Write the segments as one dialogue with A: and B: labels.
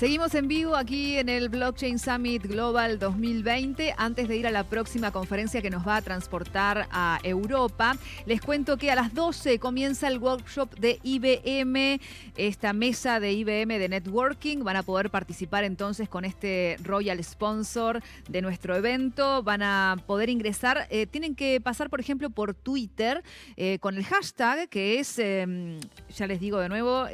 A: Seguimos en vivo aquí en el Blockchain Summit Global 2020. Antes de ir a la próxima conferencia que nos va a transportar a Europa, les cuento que a las 12 comienza el workshop de IBM, esta mesa de IBM de networking. Van a poder participar entonces con este Royal Sponsor de nuestro evento. Van a poder ingresar, tienen que pasar por ejemplo por Twitter con el hashtag que es, ya les digo de nuevo,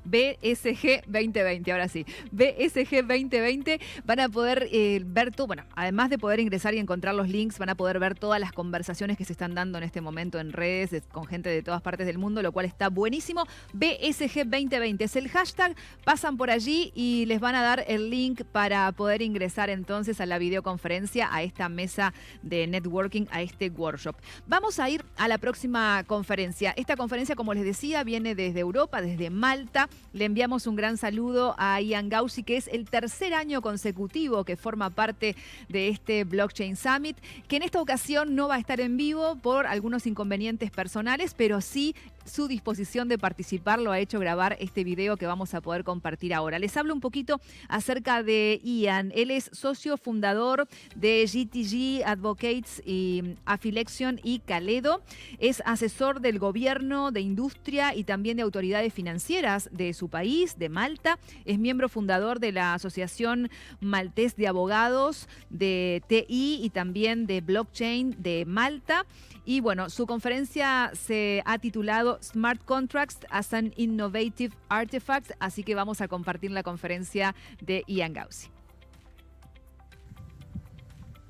A: BSG 2020, ahora sí, BSG 2020, van a poder ver todo, bueno, además de poder ingresar y encontrar los links, van a poder ver todas las conversaciones que se están dando en este momento en redes con gente de todas partes del mundo, lo cual está buenísimo. BSG 2020 es el hashtag, pasan por allí y les van a dar el link para poder ingresar entonces a la videoconferencia, a esta mesa de networking, a este workshop. Vamos a ir a la próxima conferencia. Esta conferencia, como les decía, viene desde Europa, desde Malta. Le enviamos un gran saludo a Ian Gauci, que es el tercer año consecutivo que forma parte de este Blockchain Summit, que en esta ocasión no va a estar en vivo por algunos inconvenientes personales, pero sí su disposición de participar lo ha hecho grabar este video que vamos a poder compartir ahora. Les hablo un poquito acerca de Ian. Él es socio fundador de GTG Advocates y Affiliation y Caledo. Es asesor del gobierno, de industria y también de autoridades financieras de su país, de Malta. Es miembro fundador de la Asociación Maltés de Abogados de TI y también de Blockchain de Malta. Y bueno, su conferencia se ha titulado Smart Contracts as an Innovative Artifact, así que vamos a compartir la conferencia de Ian Gauci.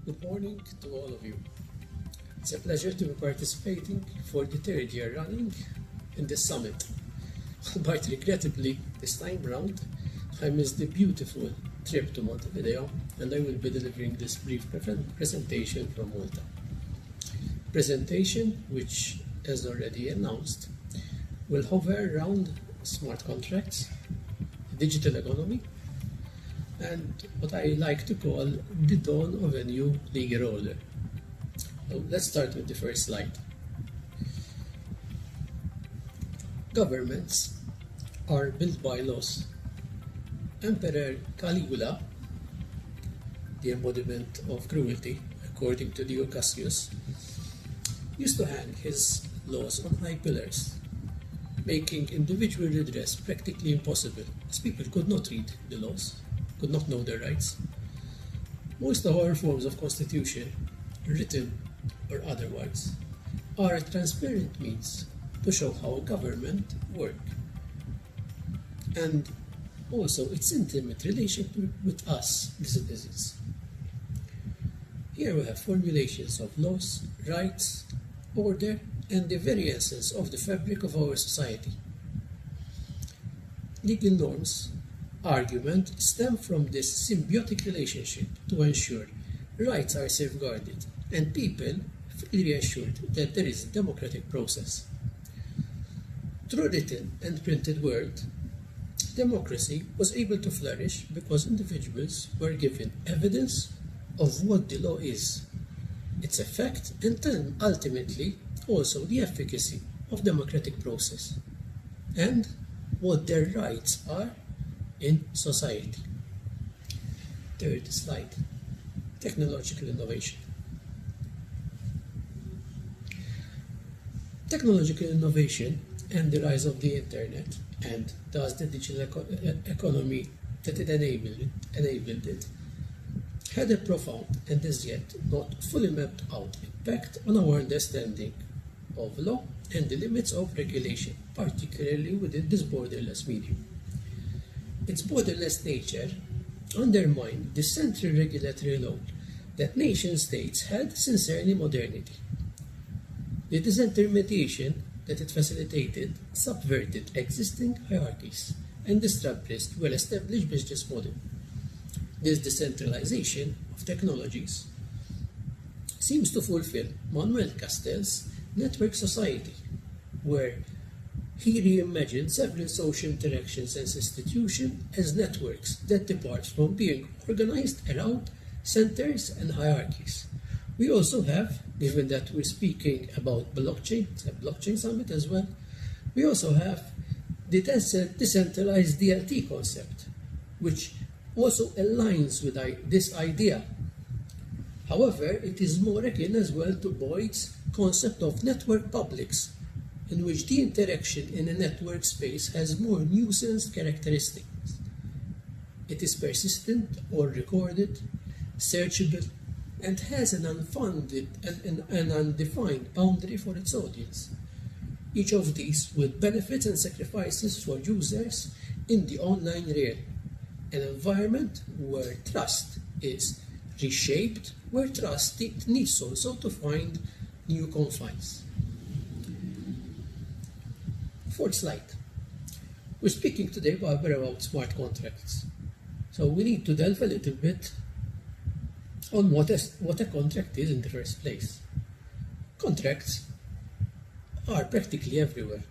B: Good morning to all of you. It's a pleasure to be participating for the third year running in this summit. But regrettably, this time round, I missed the beautiful trip to Montevideo, and I will be delivering this brief presentation from Malta. Presentation, which, as already announced, will hover around smart contracts, digital economy, and what I like to call the dawn of a new legal order. So let's start with the first slide. Governments are built by laws. Emperor Caligula, the embodiment of cruelty, according to Dio Cassius, used to hang his laws on high pillars, making individual redress practically impossible, as people could not read the laws, could not know their rights. Most of our forms of constitution, written or otherwise, are a transparent means to show how a government works, and also its intimate relation with us, the citizens. Here we have formulations of laws, rights, order, and the very essence of the fabric of our society. Legal norms, argument, stem from this symbiotic relationship to ensure rights are safeguarded and people feel reassured that there is a democratic process. Through written and printed word, democracy was able to flourish because individuals were given evidence of what the law is, its effect, and then ultimately also the efficacy of democratic process and what their rights are in society. Third slide, technological innovation. Technological innovation and the rise of the internet and thus the digital economy that it enabled it had a profound and as yet not fully mapped out impact on our understanding of law and the limits of regulation, particularly within this borderless medium. Its borderless nature undermined the central regulatory role that nation-states had since early modernity. The disintermediation that it facilitated subverted existing hierarchies and established well-established business models. This decentralization of technologies seems to fulfill Manuel Castells' network society, where he reimagined several social interactions and institutions as networks that depart from being organized around centers and hierarchies. We also have, given that we're speaking about blockchain, it's a blockchain summit as well, we also have the decentralized DLT concept, which also aligns with this idea. However, it is more akin as well to Boyd's concept of network publics, in which the interaction in a network space has more nuisance characteristics. It is persistent or recorded, searchable, and has an unfounded and an undefined boundary for its audience. Each of these with benefits and sacrifices for users in the online realm, an environment where trust is reshaped, where trust needs also to find new confines. Fourth slide. We're speaking today, Barbara, about smart contracts. So we need to delve a little bit on what a contract is in the first place. Contracts are practically everywhere.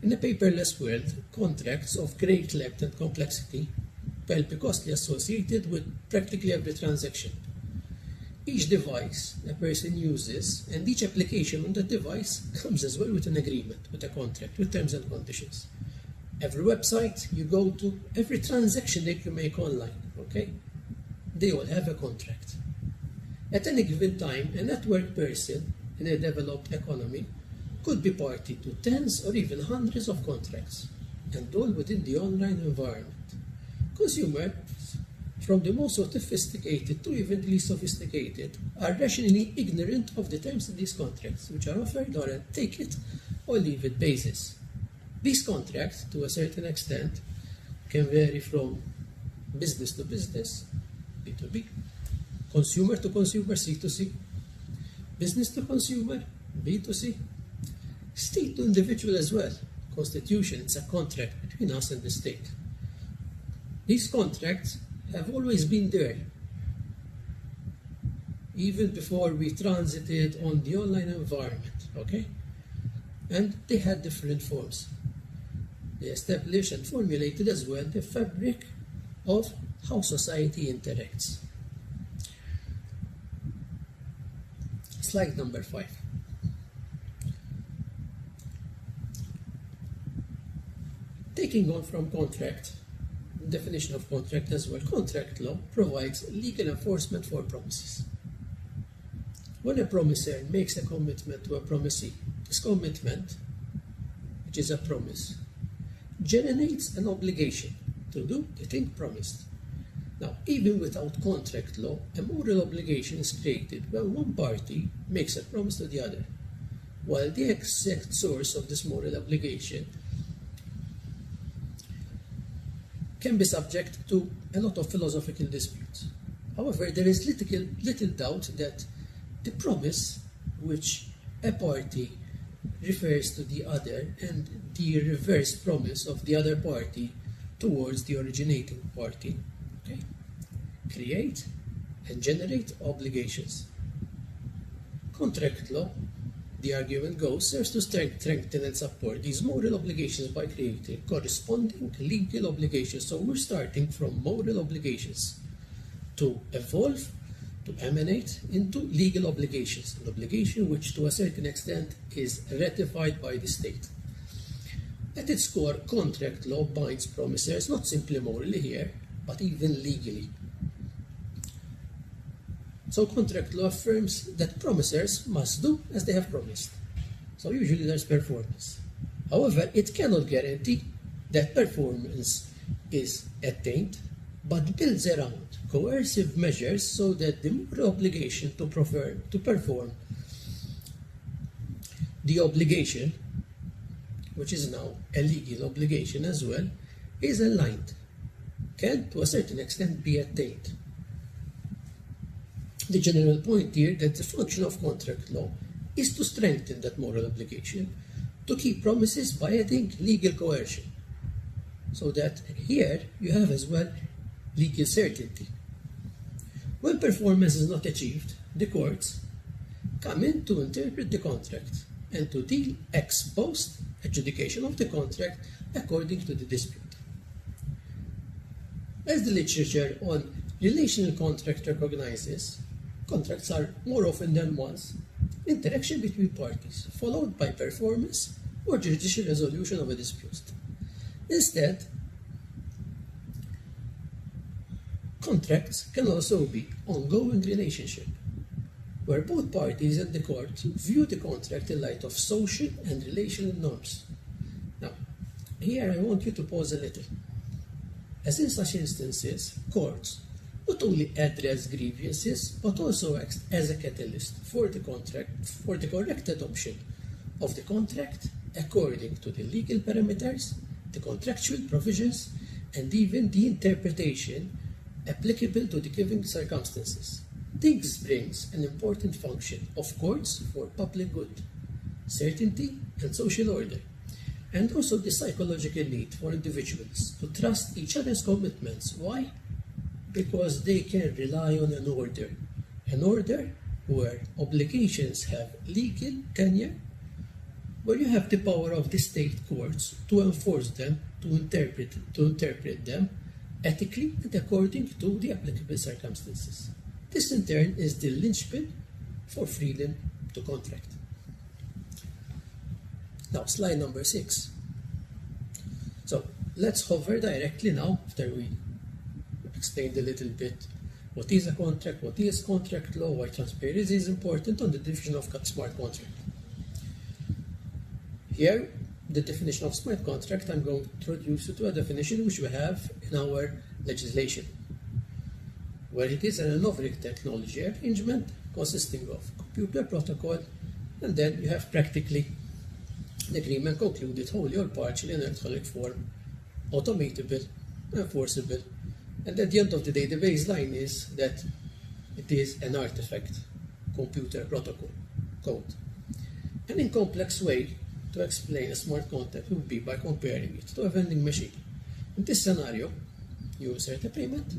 B: In a paperless world, contracts of great length and complexity will be costly associated with practically every transaction. Each device a person uses and each application on the device comes as well with an agreement, with a contract, with terms and conditions. Every website you go to, every transaction that you make online, okay, they all have a contract. At any given time, a network person in a developed economy could be party to tens or even hundreds of contracts, and all within the online environment. Consumers, from the most sophisticated to even the least sophisticated, are rationally ignorant of the terms of these contracts, which are offered on a take it or leave it basis. These contracts, to a certain extent, can vary from business to business, B2B, consumer to consumer, C2C, business to consumer, B2C, state to individual as well. Constitution, it's a contract between us and the state. These contracts have always been there, even before we transited on the online environment, okay? And they had different forms. They established and formulated as well the fabric of how society interacts. Slide number 5. Taking on from contract, definition of contract as well, contract law provides legal enforcement for promises. When a promisor makes a commitment to a promisee, this commitment, which is a promise, generates an obligation to do the thing promised. Now, even without contract law, a moral obligation is created when one party makes a promise to the other, while the exact source of this moral obligation can be subject to a lot of philosophical disputes. However, there is little doubt that the promise which a party refers to the other and the reverse promise of the other party towards the originating party, okay, create and generate obligations. Contract law, the argument goes, serves to strengthen and support these moral obligations by creating corresponding legal obligations. So we're starting from moral obligations to evolve, to emanate into legal obligations, an obligation which to a certain extent is ratified by the state. At its core, contract law binds promisors not simply morally here, but even legally. So contract law affirms that promisors must do as they have promised. So usually there's performance. However, it cannot guarantee that performance is attained, but builds around coercive measures so that the moral obligation to perform the obligation, which is now a legal obligation as well, is aligned, can to a certain extent be attained. The general point here that the function of contract law is to strengthen that moral obligation, to keep promises by adding legal coercion, so that here you have as well legal certainty. When performance is not achieved, the courts come in to interpret the contract and to deal ex post adjudication of the contract according to the dispute. As the literature on relational contract recognizes, contracts are more often than once interaction between parties, followed by performance or judicial resolution of a dispute. Instead, Contracts can also be ongoing relationship, where both parties in the court view the contract in light of social and relational norms. Now, here I want you to pause a little. As in such instances, courts not only address grievances, but also act as a catalyst for the correct adoption of the contract according to the legal parameters, the contractual provisions, and even the interpretation applicable to the given circumstances. This brings an important function of courts for public good, certainty, and social order, and also the psychological need for individuals to trust each other's commitments. Why? Because they can rely on an order where obligations have legal tenure, where you have the power of the state courts to enforce them, to interpret them ethically and according to the applicable circumstances. This in turn is the linchpin for freedom to contract. Now, slide number 6. So let's hover directly now, after we explained a little bit what is a contract, what is contract law, why transparency is important, on the definition of smart contract. Here, the definition of smart contract, I'm going to introduce you to a definition which we have in our legislation, where it is an innovative technology arrangement consisting of computer protocol, and then you have practically the agreement concluded wholly or partially in electronic form, automatable, enforceable, and at the end of the day, the baseline is that it is an artifact, computer protocol, code. An incomplex way to explain a smart contract would be by comparing it to a vending machine. In this scenario, you insert a payment,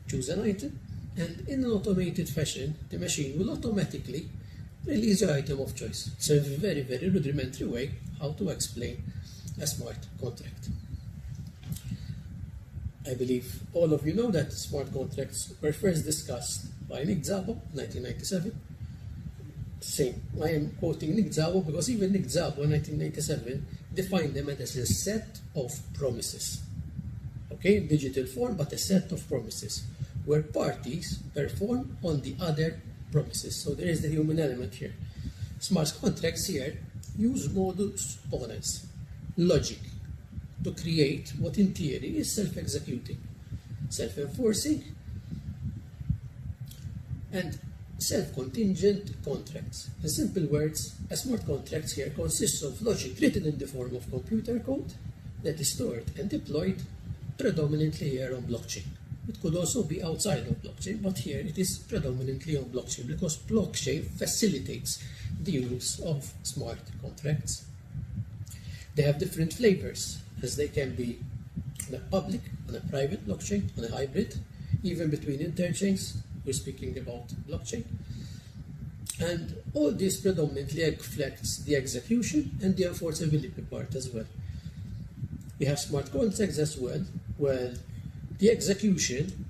B: choose an item, and in an automated fashion, the machine will automatically release your item of choice. It's a very, very rudimentary way how to explain a smart contract. I believe all of you know that smart contracts were first discussed by Nick Szabo in 1997. Same, I am quoting Nick Szabo because even Nick Szabo in 1997 defined them as a set of promises. Okay, in digital form, but a set of promises where parties perform on the other promises. So there is the human element here. Smart contracts here use modus ponens, logic, to create what in theory is self-executing, self-enforcing, and self-contingent contracts. In simple words, a smart contract here consists of logic written in the form of computer code that is stored and deployed predominantly here on blockchain. It could also be outside of blockchain, but here it is predominantly on blockchain because blockchain facilitates the use of smart contracts. They have different flavors, as they can be on a public, on a private blockchain, on a hybrid, even between interchains. We're speaking about blockchain. And all this predominantly reflects the execution and the enforceability part as well. We have smart contracts as well, where the execution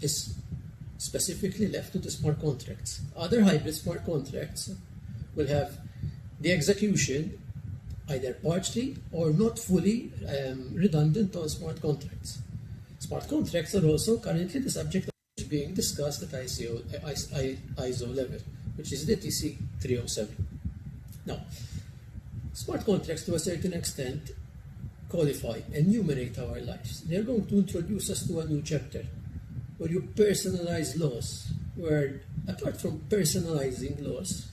B: is specifically left to the smart contracts. Other hybrid smart contracts will have the execution either partially or not fully redundant on smart contracts. Smart contracts are also currently the subject of being discussed at ISO level, which is the TC 307. Now, smart contracts to a certain extent codify, enumerate our lives. They're going to introduce us to a new chapter where you personalize laws, where apart from personalizing laws,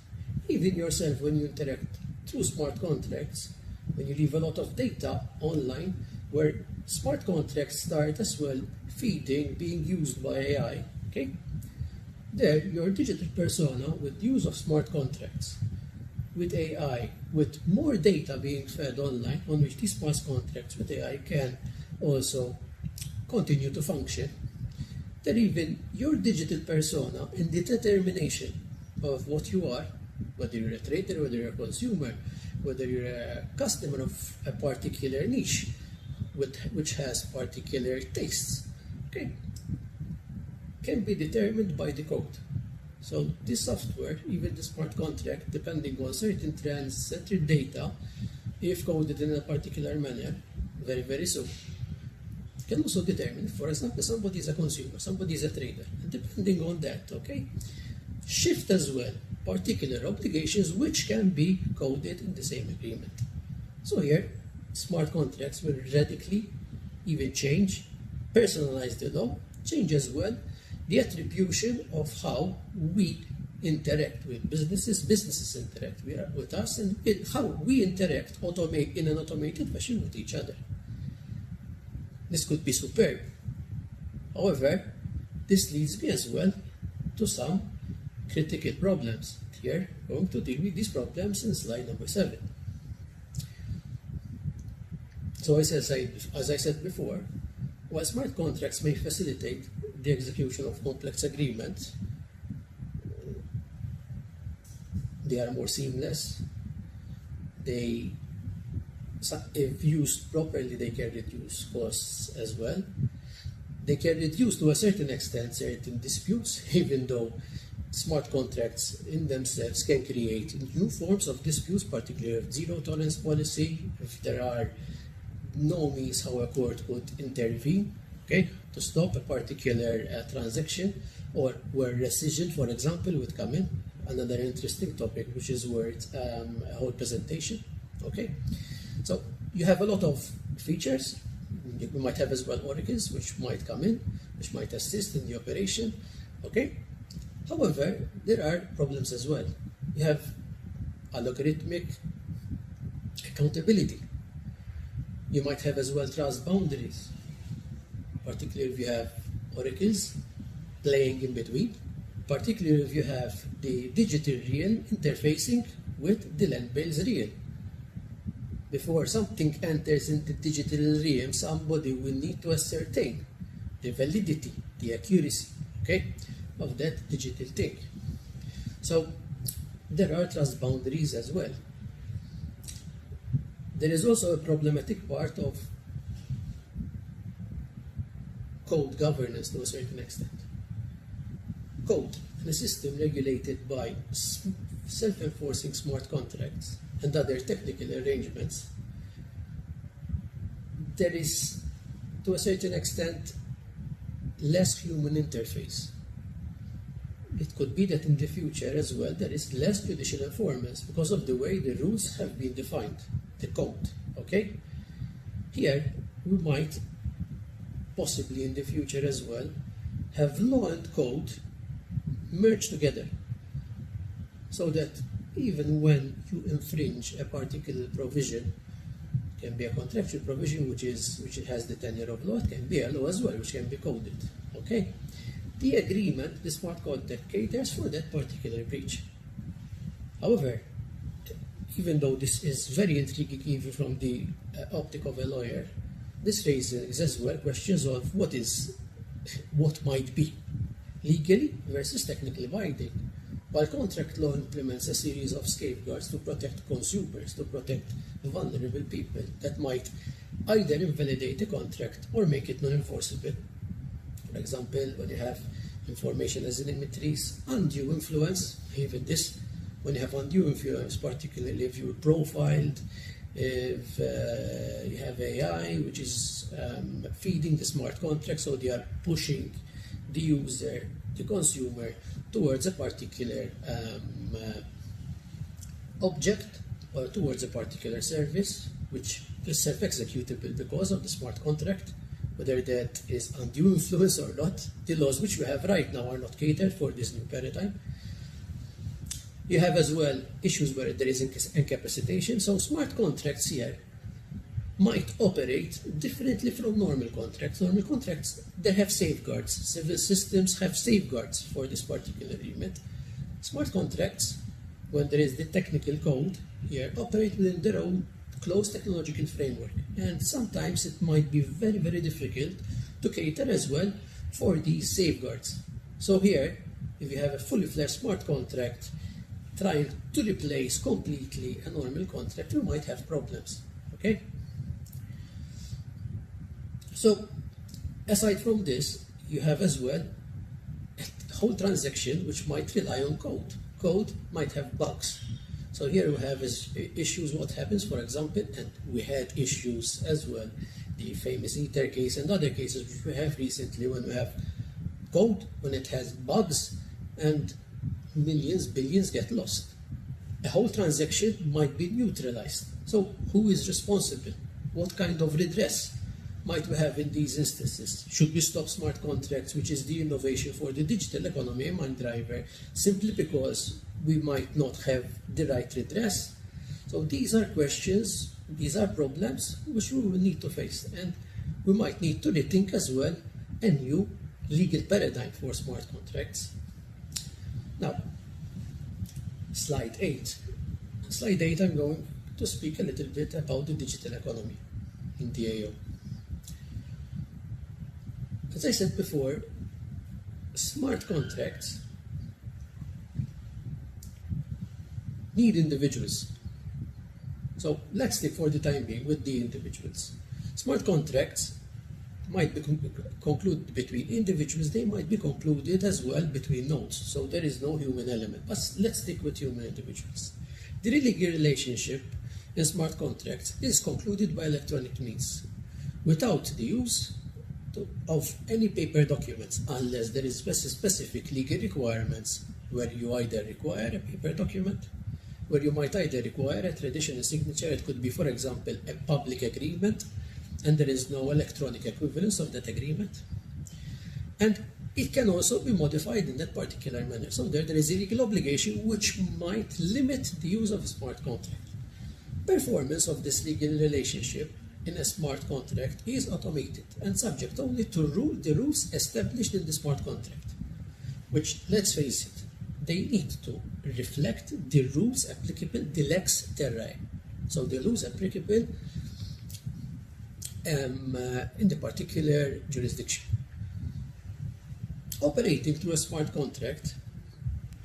B: even yourself when you interact through smart contracts, when you leave a lot of data online, where smart contracts start as well feeding, being used by AI, okay? There, your digital persona with use of smart contracts, with AI, with more data being fed online, on which these smart contracts with AI can also continue to function, that even your digital persona in the determination of what you are, whether you're a trader, whether you're a consumer, whether you're a customer of a particular niche, which has particular tastes, okay, can be determined by the code. So this software, even the smart contract, depending on certain trends, certain data, if coded in a particular manner, very, very soon, can also determine, for example, somebody is a consumer, somebody is a trader, and depending on that, okay, shift as well particular obligations which can be coded in the same agreement. So here, smart contracts will radically even change, personalize the law, change as well the attribution of how we interact with businesses, businesses interact with us, and how we interact in an automated fashion with each other. This could be superb. However, this leads me as well to some critical problems. Here, I'm going to deal with these problems in slide number 7. So as I said before, while smart contracts may facilitate the execution of complex agreements, they are more seamless. If used properly, they can reduce costs as well. They can reduce to a certain extent certain disputes, even though smart contracts in themselves can create new forms of disputes, particularly if zero tolerance policy, if there are no means how a court could intervene, okay, to stop a particular transaction, or where rescission, for example, would come in. Another interesting topic, which is worth a whole presentation, okay. So you have a lot of features. You might have as well oracles, which might come in, which might assist in the operation, okay. However, there are problems as well. You have algorithmic accountability. You might have as well trust boundaries, particularly if you have oracles playing in between, particularly if you have the digital realm interfacing with the land-based realm. Before something enters into the digital realm, somebody will need to ascertain the validity, the accuracy, okay, of that digital thing. So there are trust boundaries as well. There is also a problematic part of code governance to a certain extent. Code and a system regulated by self-enforcing smart contracts and other technical arrangements, there is, to a certain extent, less human interface. It could be that in the future as well there is less judicial informants because of the way the rules have been defined, the code, okay? Here we might possibly in the future as well have law and code merged together, so that even when you infringe a particular provision, it can be a contractual provision which has the tenure of law, it can be a law as well which can be coded, okay? The agreement, the smart contract, caters for that particular breach. However, even though this is very intriguing even from the optic of a lawyer, this raises as well questions of what might be legally versus technically binding. While contract law implements a series of safeguards to protect consumers, to protect vulnerable people that might either invalidate the contract or make it non-enforceable. For example, when you have information asymmetries, undue influence, even this, when you have undue influence, particularly if you're profiled, if you have AI, which is feeding the smart contract, so they are pushing the user, the consumer, towards a particular object or towards a particular service, which is self-executable because of the smart contract, whether that is undue influence or not. The laws which we have right now are not catered for this new paradigm. You have as well issues where there is incapacitation, so smart contracts here might operate differently from normal contracts. Normal contracts, they have safeguards. Civil systems have safeguards for this particular remit. Smart contracts, when there is the technical code here, operate within their own closed technological framework. And sometimes it might be very, very difficult to cater as well for these safeguards. So here, if you have a fully fledged smart contract trying to replace completely a normal contract, you might have problems, okay? So, aside from this, you have as well a whole transaction which might rely on code. Code might have bugs. So here we have issues, what happens, for example, and we had issues as well the famous Ether case and other cases which we have recently when we have code, when it has bugs and millions, billions get lost. A whole transaction might be neutralized. So who is responsible? What kind of redress might we have in these instances? Should we stop smart contracts, which is the innovation for the digital economy, a mind driver, simply because we might not have the right redress? So these are questions, these are problems which we will need to face, and we might need to rethink as well a new legal paradigm for smart contracts. Now, slide 8. On slide 8, I'm going to speak a little bit about the digital economy in DAO. As I said before, smart contracts need individuals. So let's stick for the time being with the individuals. Smart contracts might be concluded between individuals, they might be concluded as well between nodes. So there is no human element, but let's stick with human individuals. The legal relationship in smart contracts is concluded by electronic means without the use of any paper documents, unless there is specific legal requirements where you either require a paper document, where you might either require a traditional signature. It could be, for example, a public agreement, and there is no electronic equivalence of that agreement. And it can also be modified in that particular manner. So there is a legal obligation which might limit the use of a smart contract. Performance of this legal relationship in a smart contract is automated and subject only to the rules established in the smart contract, which, let's face it, they need to reflect the rules applicable, the lex terrae. So the rules applicable in the particular jurisdiction. Operating through a smart contract,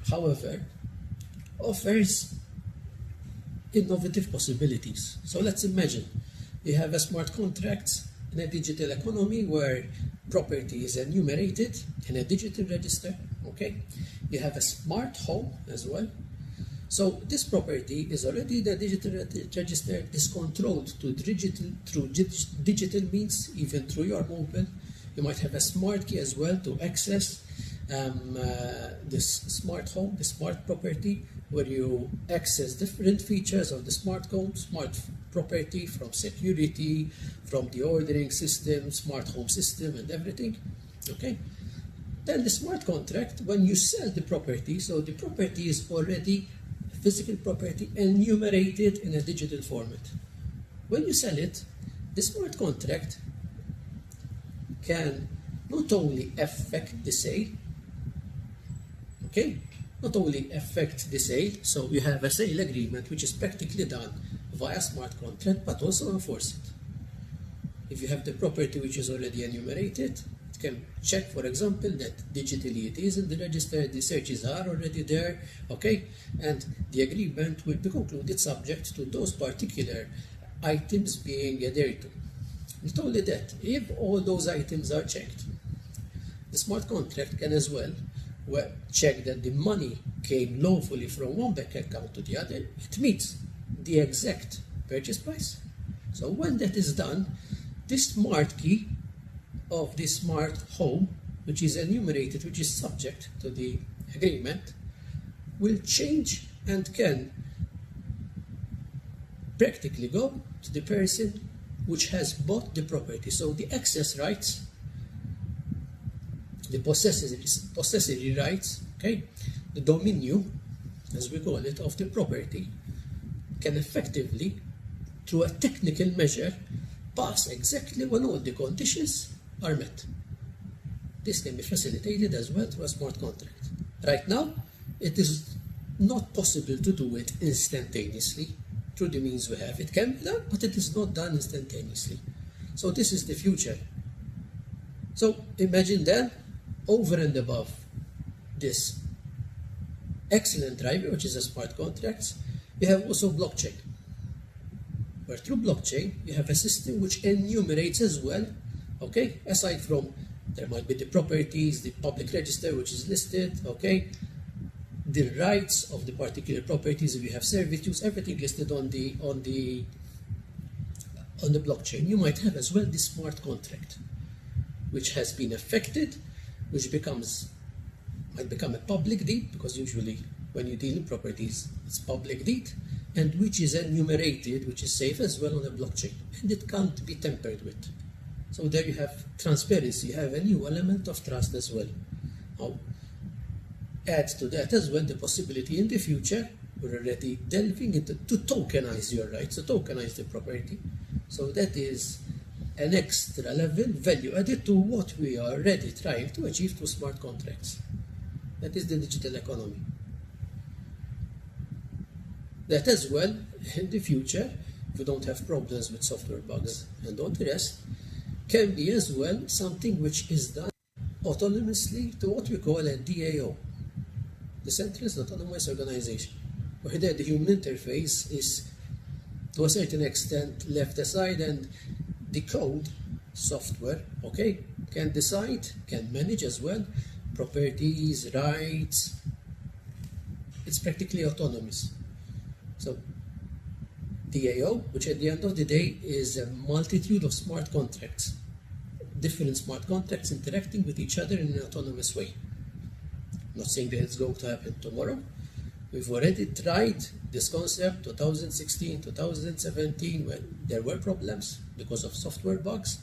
B: however, offers innovative possibilities. So let's imagine you have a smart contract in a digital economy where property is enumerated in a digital register. Okay, you have a smart home as well. So this property is already in the digital register, is controlled through digital means, even through your mobile. You might have a smart key as well to access this smart home, the smart property, where you access different features of the smart home, smart property, from security, from the ordering system, smart home system, and everything. Okay. Then the smart contract, when you sell the property, so the property is already physical property enumerated in a digital format. When you sell it, the smart contract can not only affect the sale, okay, not only affect the sale, so you have a sale agreement which is practically done via smart contract, but also enforce it. If you have the property which is already enumerated, it can check, for example, that digitally it is in the register, the searches are already there, okay, and the agreement will be concluded subject to those particular items being adhered to. Not only that, if all those items are checked, the smart contract can as well check that the money came lawfully from one bank account to the other. It meets the exact purchase price. So when that is done, this smart key of the smart home, which is enumerated, which is subject to the agreement, will change and can practically go to the person which has bought the property. So the access rights, the possessory rights, okay, the dominion, as we call it, of the property, can effectively, through a technical measure, pass exactly when all the conditions are met. This can be facilitated as well through a smart contract. Right now, it is not possible to do it instantaneously through the means we have. It can be done, but it is not done instantaneously. So this is the future. So imagine then, over and above this excellent driver, which is a smart contracts, you have also blockchain, where through blockchain you have a system which enumerates as well, okay, aside from there might be the properties, the public register which is listed, okay, the rights of the particular properties, if you have servitudes, everything listed on on the blockchain, you might have as well the smart contract, which has been affected, which might become a public deed, because usually when you deal in properties, it's public deed, and which is enumerated, which is safe as well on a blockchain, and it can't be tampered with. So there you have transparency, you have a new element of trust as well. Now, add to that as well the possibility in the future, we're already delving into to tokenize your rights, to tokenize the property. So that is an extra level value added to what we are already trying to achieve through smart contracts. That is the digital economy. That as well, in the future, if we don't have problems with software bugs and all the rest, can be as well something which is done autonomously to what we call a DAO, Decentralized Autonomous Organization, where there the human interface is to a certain extent left aside, and the code software, okay, can decide, can manage as well properties, rights. It's practically autonomous. So DAO, which at the end of the day is a multitude of smart contracts, different smart contracts interacting with each other in an autonomous way. I'm not saying that it's going to happen tomorrow. We've already tried this concept 2016, 2017, when there were problems because of software bugs,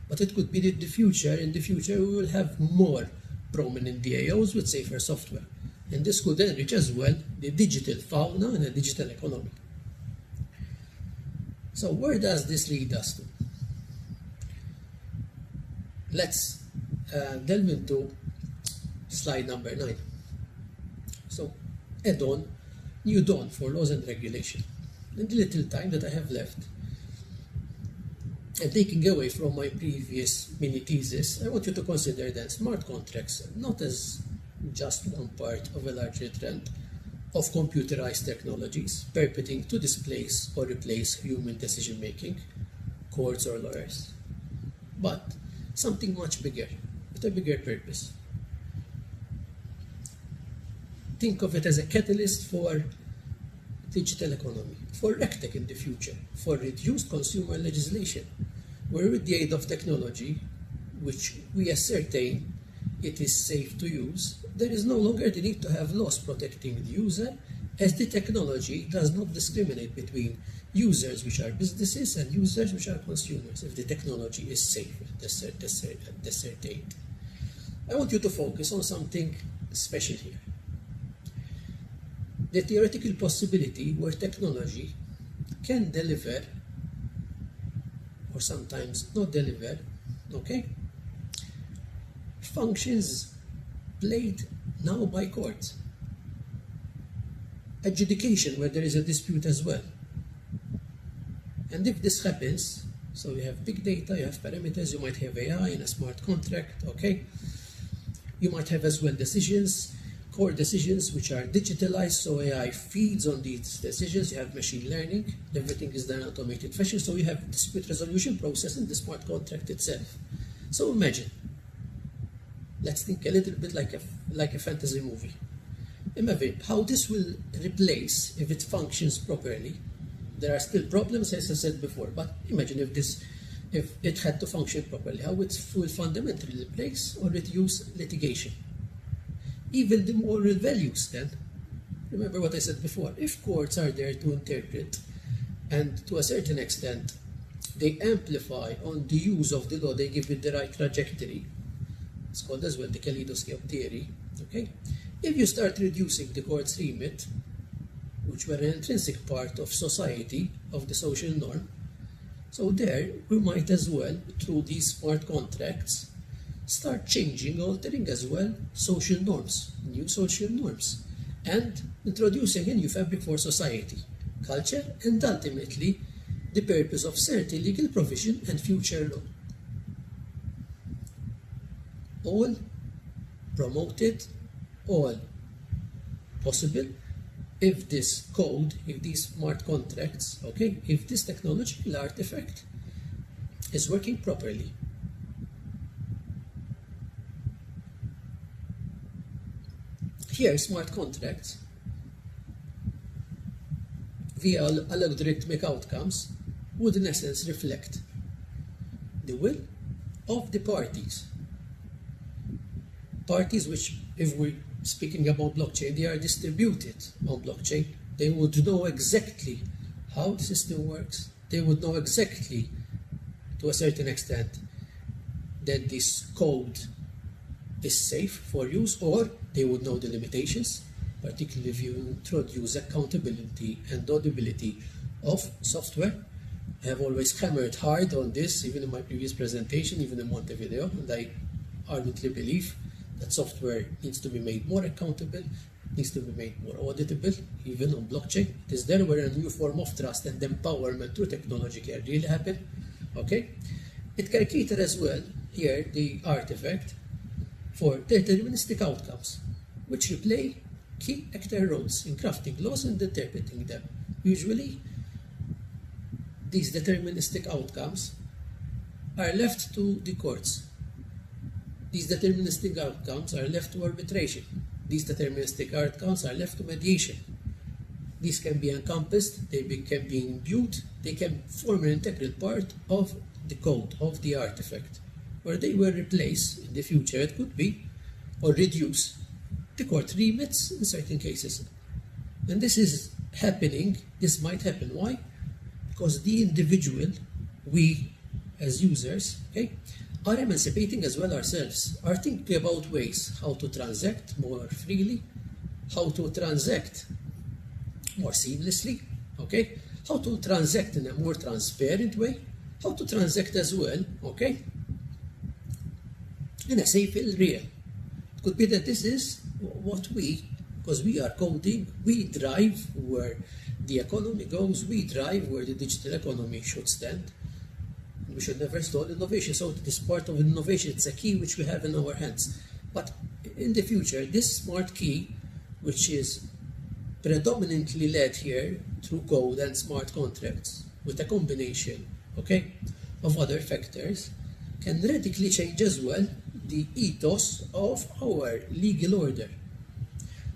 B: but it could be that the future, in the future we will have more prominent DAOs with safer software. And this could enrich as well the digital fauna and the digital economy. So where does this lead us to? Let's delve into slide number 9. So add-on, new dawn for laws and regulation. In the little time that I have left, and taking away from my previous mini thesis, I want you to consider then smart contracts not as just one part of a larger trend of computerized technologies purporting to displace or replace human decision making, courts or lawyers, but something much bigger, with a bigger purpose. Think of it as a catalyst for digital economy, for RegTech in the future, for reduced consumer legislation, where with the aid of technology, which we ascertain it is safe to use, there is no longer the need to have laws protecting the user, as the technology does not discriminate between users which are businesses and users which are consumers, if the technology is safe, ascertained. I want you to focus on something special here. The theoretical possibility where technology can deliver, or sometimes not deliver, okay, functions played now by courts. Adjudication where there is a dispute as well. And if this happens, so you have big data, you have parameters, you might have AI in a smart contract, okay? You might have as well decisions, core decisions which are digitalized, so AI feeds on these decisions. You have machine learning, everything is done in automated fashion, so you have dispute resolution process in the smart contract itself. So imagine, let's think a little bit like a fantasy movie. Imagine how this will replace, if it functions properly. There are still problems, as I said before, but imagine if it had to function properly, how it will fundamentally replace or reduce litigation. Even the moral values then. Remember what I said before, if courts are there to interpret, and to a certain extent, they amplify on the use of the law, they give it the right trajectory. It's called as well the Calidoscape Theory, okay? If you start reducing the court's remit, which were an intrinsic part of society, of the social norm, so there we might as well, through these smart contracts, start changing, altering as well social norms, new social norms, and introducing a new fabric for society, culture, and ultimately the purpose of certain legal provision and future law. All promoted, all possible if this code, if these smart contracts, okay, if this technological artifact is working properly. Here, smart contracts via algorithmic outcomes would in essence reflect the will of the parties. Parties which, if we're speaking about blockchain, they are distributed on blockchain. They would know exactly how the system works. They would know exactly, to a certain extent, that this code is safe for use, or they would know the limitations, particularly if you introduce accountability and auditability of software. I have always hammered hard on this, even in my previous presentation, even in Montevideo, and I ardently believe that software needs to be made more accountable, needs to be made more auditable, even on blockchain. It is there where a new form of trust and empowerment through technology can really happen. Okay? It can cater as well, here, the artifact, for deterministic outcomes, which play key actor roles in crafting laws and interpreting them. Usually, these deterministic outcomes are left to the courts. These deterministic outcomes are left to arbitration. These deterministic outcomes are left to mediation. These can be encompassed, they can be imbued, they can form an integral part of the code, of the artifact, where they will replace, in the future it could be, or reduce the court remits in certain cases. And this is happening, this might happen. Why? Because the individual, we as users, okay, are emancipating as well ourselves, are thinking about ways how to transact more freely, how to transact more seamlessly, okay, how to transact in a more transparent way, how to transact as well, okay, in a safe real. It could be that this is what we, because we are coding, we drive where the economy goes, we drive where the digital economy should stand. We should never stall innovation. So this part of innovation, it's a key which we have in our hands. But in the future, this smart key, which is predominantly led here through code and smart contracts, with a combination, okay, of other factors, can radically change as well the ethos of our legal order.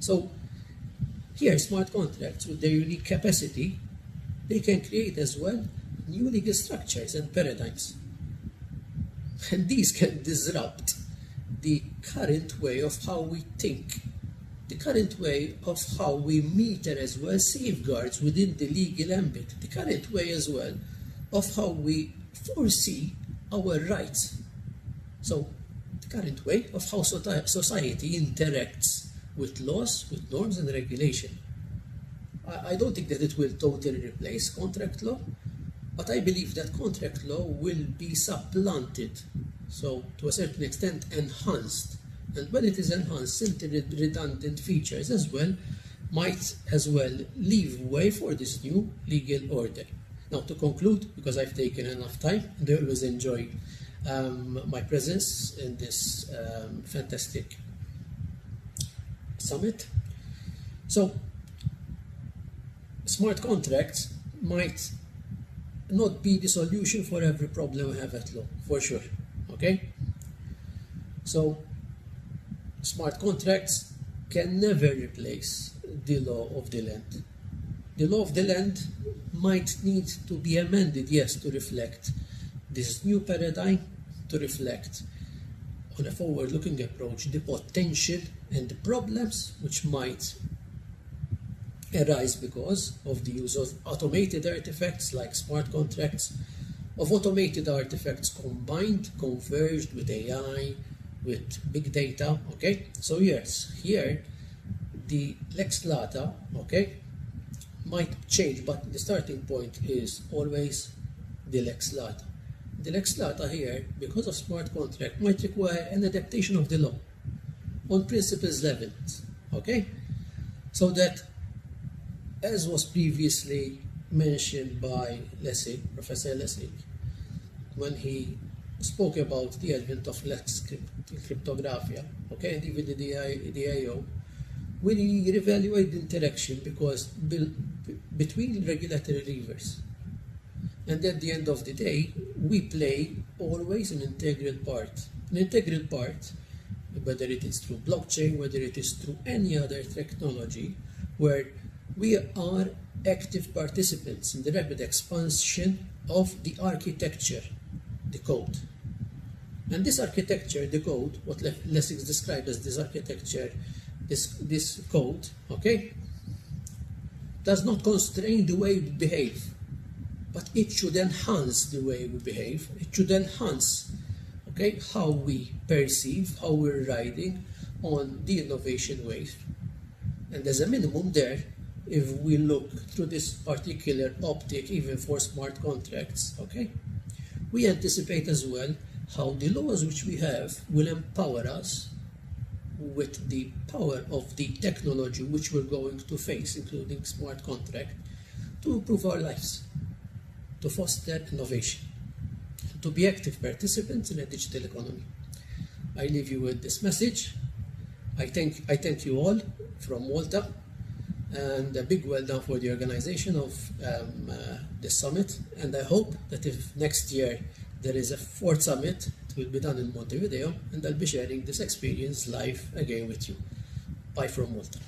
B: So here, smart contracts, with their unique capacity, they can create as well new legal structures and paradigms. And these can disrupt the current way of how we think, the current way of how we meter as well safeguards within the legal ambit, the current way as well of how we foresee our rights. So, the current way of how society interacts with laws, with norms and regulation. I don't think that it will totally replace contract law, but I believe that contract law will be supplanted, so to a certain extent enhanced. And when it is enhanced, certain redundant features as well might as well leave way for this new legal order. Now, to conclude, because I've taken enough time, and I always enjoy my presence in this fantastic summit. So, smart contracts might not be the solution for every problem we have at law, for sure, okay? So, smart contracts can never replace the law of the land. The law of the land might need to be amended, yes, to reflect this new paradigm, to reflect on a forward-looking approach the potential and the problems which might arise because of the use of automated artifacts like smart contracts, of automated artifacts combined, converged with AI, with big data, okay? So yes, here the lex lata, okay, might change, but the starting point is always the lex lata. The lex lata here, because of smart contract, might require an adaptation of the law on principles levels, okay? So that, as was previously mentioned by Lessig, Professor Lessig, when he spoke about the advent of lex cryptographia, okay, and even the DIO, we reevaluate the interaction because between regulatory levers. And at the end of the day, we play always an integral part. An integral part, whether it is through blockchain, whether it is through any other technology, where we are active participants in the rapid expansion of the architecture, the code. And this architecture, the code, what Lessig described as this architecture, this code, okay, does not constrain the way we behave, but it should enhance the way we behave. It should enhance, okay, how we perceive, how we're riding on the innovation wave. And as a minimum there, if we look through this particular optic, even for smart contracts, okay, we anticipate as well how the laws which we have will empower us with the power of the technology which we're going to face, including smart contract, to improve our lives, to foster innovation, to be active participants in a digital economy. I leave you with this message. I thank you all from Malta, and a big well done for the organization of this summit. And I hope that if next year there is a fourth summit, it will be done in Montevideo, and I'll be sharing this experience live again with you. Bye from Malta.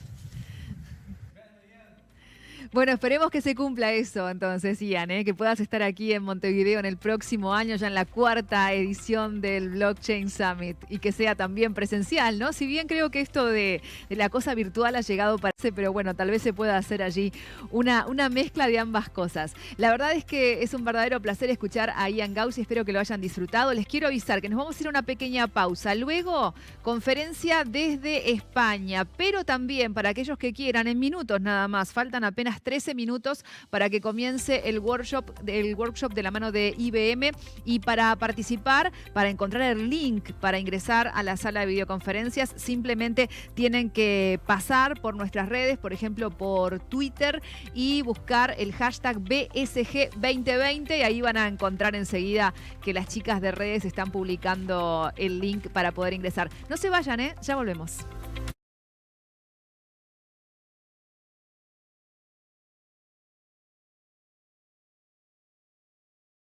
A: Bueno, esperemos que se cumpla eso entonces, Ian, que puedas estar aquí en Montevideo en el próximo año, ya en la 4ª edición del Blockchain Summit, y que sea también presencial, ¿no? Si bien creo que esto de la cosa virtual ha llegado para ser, pero bueno, tal vez se pueda hacer allí una mezcla de ambas cosas. La verdad es que es un verdadero placer escuchar a Ian Gauci, espero que lo hayan disfrutado. Les quiero avisar que nos vamos a ir a una pequeña pausa. Luego, conferencia desde España, pero también para aquellos que quieran, en minutos nada más, faltan apenas 13 minutos para que comience el workshop de la mano de IBM, y para participar, para encontrar el link para ingresar a la sala de videoconferencias, simplemente tienen que pasar por nuestras redes, por ejemplo por Twitter, y buscar el hashtag BSG2020, y ahí van a encontrar enseguida que las chicas de redes están publicando el link para poder ingresar. No se vayan, ya volvemos.